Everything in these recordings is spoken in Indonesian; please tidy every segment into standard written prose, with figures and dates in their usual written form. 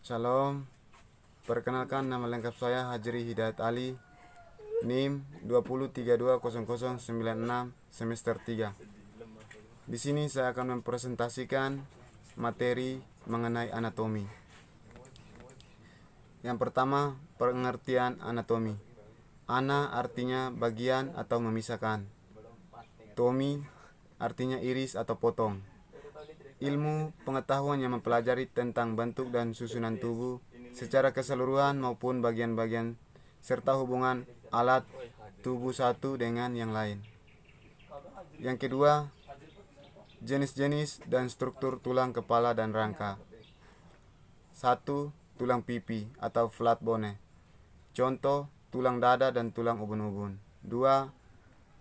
Shalom, perkenalkan nama lengkap saya Hajri Hidayat Ali, NIM 203200096 semester 3. Di sini saya akan mempresentasikan materi mengenai anatomi. Yang pertama, pengertian anatomi. Ana artinya bagian atau memisahkan. Tomi artinya iris atau potong. Ilmu pengetahuan yang mempelajari tentang bentuk dan susunan tubuh secara keseluruhan maupun bagian-bagian serta hubungan alat tubuh satu dengan yang lain. Yang kedua, jenis-jenis dan struktur tulang kepala dan rangka. 1. Tulang pipi atau flat bone. Contoh, tulang dada dan tulang ubun-ubun. 2.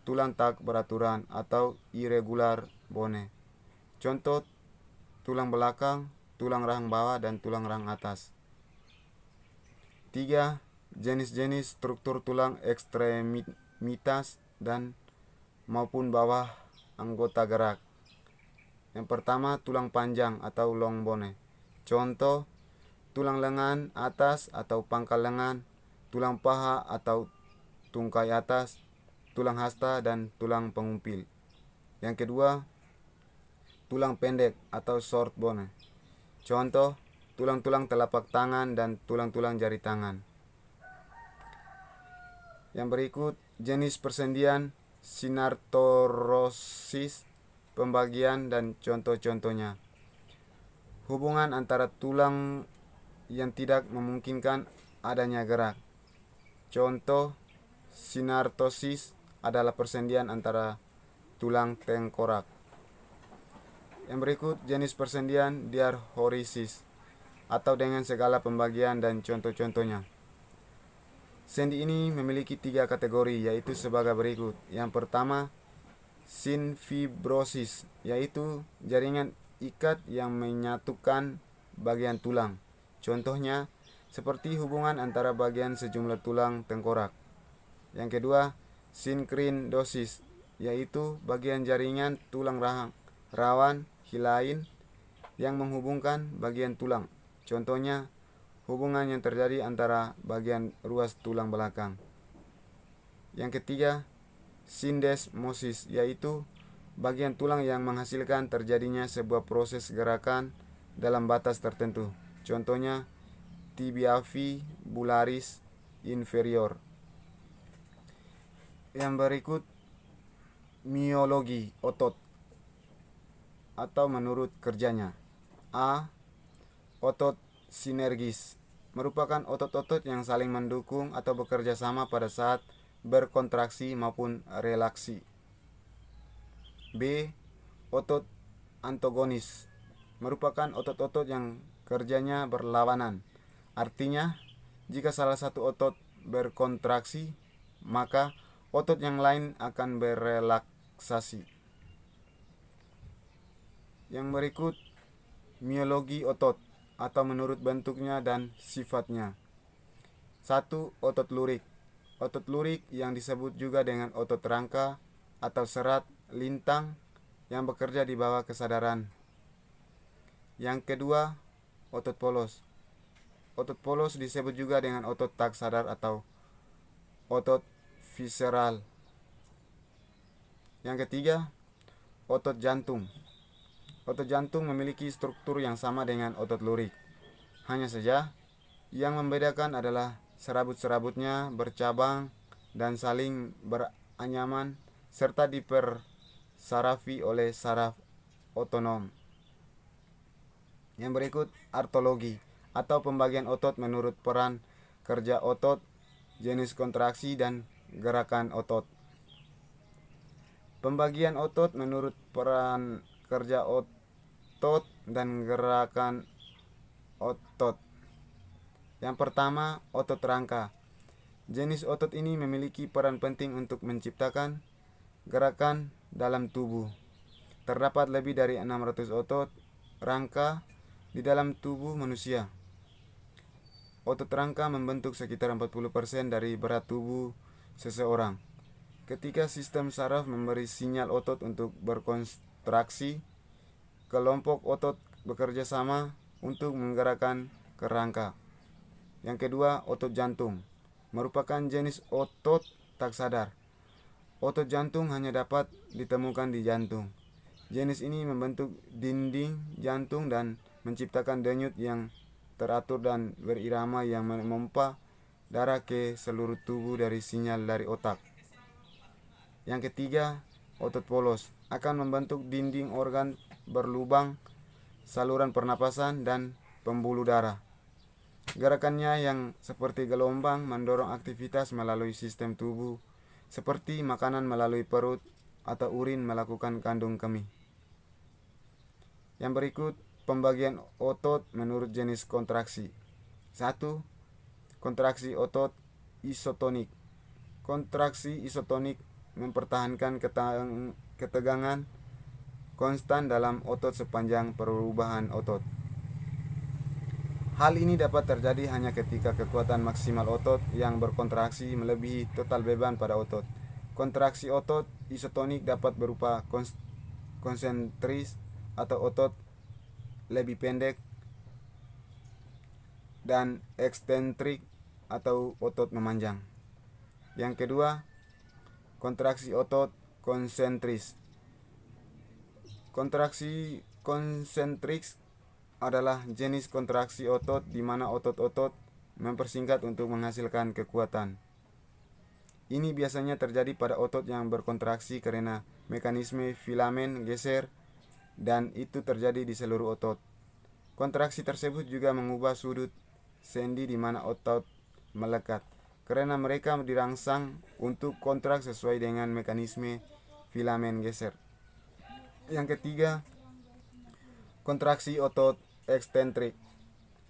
Tulang tak beraturan atau irregular bone. Contoh, tulang belakang, tulang rahang bawah, dan tulang rahang atas. 3. Jenis-jenis struktur tulang ekstremitas dan maupun bawah anggota gerak. Yang pertama, tulang panjang atau long bone. Contoh, tulang lengan atas atau pangkal lengan, tulang paha atau tungkai atas, tulang hasta, dan tulang pengumpil. Yang kedua, tulang pendek atau short bone. Contoh, tulang-tulang telapak tangan dan tulang-tulang jari tangan. Yang berikut, jenis persendian, sinartorosis, pembagian, dan contoh-contohnya. Hubungan antara tulang yang tidak memungkinkan adanya gerak. Contoh, sinartosis adalah persendian antara tulang tengkorak. Yang berikut, jenis persendian diarthrosis atau dengan segala pembagian dan contoh-contohnya. Sendi ini memiliki 3 kategori, yaitu sebagai berikut. Yang pertama, sinfibrosis, yaitu jaringan ikat yang menyatukan bagian tulang. Contohnya, seperti hubungan antara bagian sejumlah tulang tengkorak. Yang kedua, sinkrindosis, yaitu bagian jaringan tulang rahang, rawan, hilain yang menghubungkan bagian tulang. Contohnya, hubungan yang terjadi antara bagian ruas tulang belakang. Yang ketiga, sindesmosis, yaitu bagian tulang yang menghasilkan terjadinya sebuah proses gerakan dalam batas tertentu. Contohnya, tibiafibularis inferior. Yang berikut, miologi otot atau menurut kerjanya. A. Otot sinergis merupakan otot-otot yang saling mendukung atau bekerja sama pada saat berkontraksi maupun relaksi. B. Otot antagonis merupakan otot-otot yang kerjanya berlawanan. Artinya, jika salah satu otot berkontraksi, maka otot yang lain akan berelaksasi. Yang berikut, miologi otot atau menurut bentuknya dan sifatnya. 1. Otot lurik. Otot lurik yang disebut juga dengan otot rangka atau serat lintang yang bekerja di bawah kesadaran. Yang kedua, otot polos. Otot polos disebut juga dengan otot tak sadar atau otot visceral. Yang ketiga, otot jantung. Otot jantung memiliki struktur yang sama dengan otot lurik. Hanya saja, yang membedakan adalah serabut-serabutnya bercabang dan saling beranyaman serta dipersarafi oleh saraf otonom. Yang berikut, artologi atau pembagian otot menurut peran kerja otot, jenis kontraksi, dan gerakan otot. Pembagian otot menurut peran kerja otot dan gerakan otot. Yang pertama, otot rangka. Jenis otot ini memiliki peran penting untuk menciptakan gerakan dalam tubuh. Terdapat lebih dari 600 otot rangka di dalam tubuh manusia. Otot rangka membentuk sekitar 40% dari berat tubuh seseorang. Ketika sistem saraf memberi sinyal otot untuk berkontraksi, kelompok otot bekerja sama untuk menggerakkan kerangka. Yang kedua, otot jantung. Merupakan jenis otot tak sadar. Otot jantung hanya dapat ditemukan di jantung. Jenis ini membentuk dinding jantung dan menciptakan denyut yang teratur dan berirama yang memompa darah ke seluruh tubuh dari sinyal dari otak. Yang ketiga, otot polos akan membentuk dinding organ berlubang, saluran pernapasan, dan pembuluh darah. Gerakannya yang seperti gelombang mendorong aktivitas melalui sistem tubuh, seperti makanan melalui perut atau urin melakukan kandung kemih. Yang berikut pembagian otot menurut jenis kontraksi. 1. Kontraksi otot isotonik. Kontraksi isotonik mempertahankan ketegangan konstan dalam otot sepanjang perubahan otot. Hal ini dapat terjadi hanya ketika kekuatan maksimal otot yang berkontraksi melebihi total beban pada otot. Kontraksi otot isotonik dapat berupa konsentris atau otot lebih pendek dan eksentrik atau otot memanjang. Yang kedua, kontraksi otot konsentris. Kontraksi konsentrik adalah jenis kontraksi otot di mana otot-otot mempersingkat untuk menghasilkan kekuatan. Ini biasanya terjadi pada otot yang berkontraksi karena mekanisme filamen geser, dan itu terjadi di seluruh otot. Kontraksi tersebut juga mengubah sudut sendi di mana otot melekat, karena mereka dirangsang untuk kontrak sesuai dengan mekanisme filamen geser. Yang ketiga, kontraksi otot eksentrik.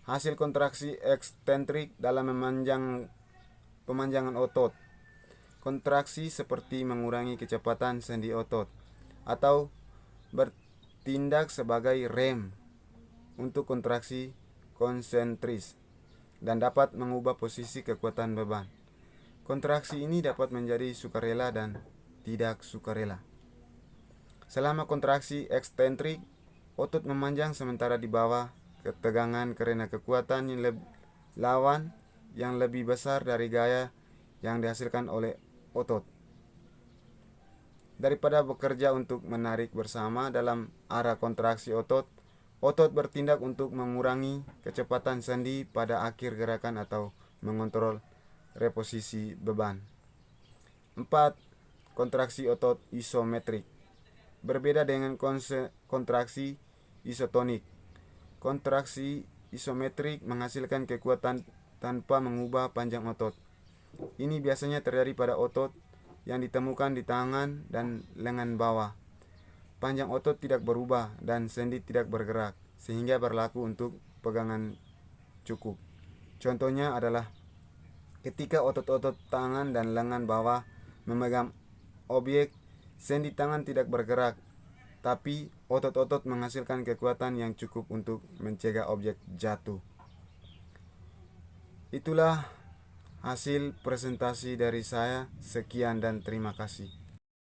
Hasil kontraksi eksentrik dalam pemanjangan otot. Kontraksi seperti mengurangi kecepatan sendi otot atau bertindak sebagai rem untuk kontraksi konsentris dan dapat mengubah posisi kekuatan beban. Kontraksi ini dapat menjadi sukarela dan tidak sukarela. Selama kontraksi eksentrik, otot memanjang sementara di bawah ketegangan karena kekuatan lawan yang lebih besar dari gaya yang dihasilkan oleh otot. Daripada bekerja untuk menarik bersama dalam arah kontraksi otot, otot bertindak untuk mengurangi kecepatan sendi pada akhir gerakan atau mengontrol reposisi beban. 4. Kontraksi otot isometrik. Berbeda dengan kontraksi isotonik. Kontraksi isometrik menghasilkan kekuatan tanpa mengubah panjang otot. Ini biasanya terjadi pada otot yang ditemukan di tangan dan lengan bawah. Panjang otot tidak berubah dan sendi tidak bergerak, sehingga berlaku untuk pegangan cukup. Contohnya adalah ketika otot-otot tangan dan lengan bawah memegang objek, sendi tangan tidak bergerak, tapi otot-otot menghasilkan kekuatan yang cukup untuk mencegah objek jatuh. Itulah hasil presentasi dari saya. Sekian dan terima kasih.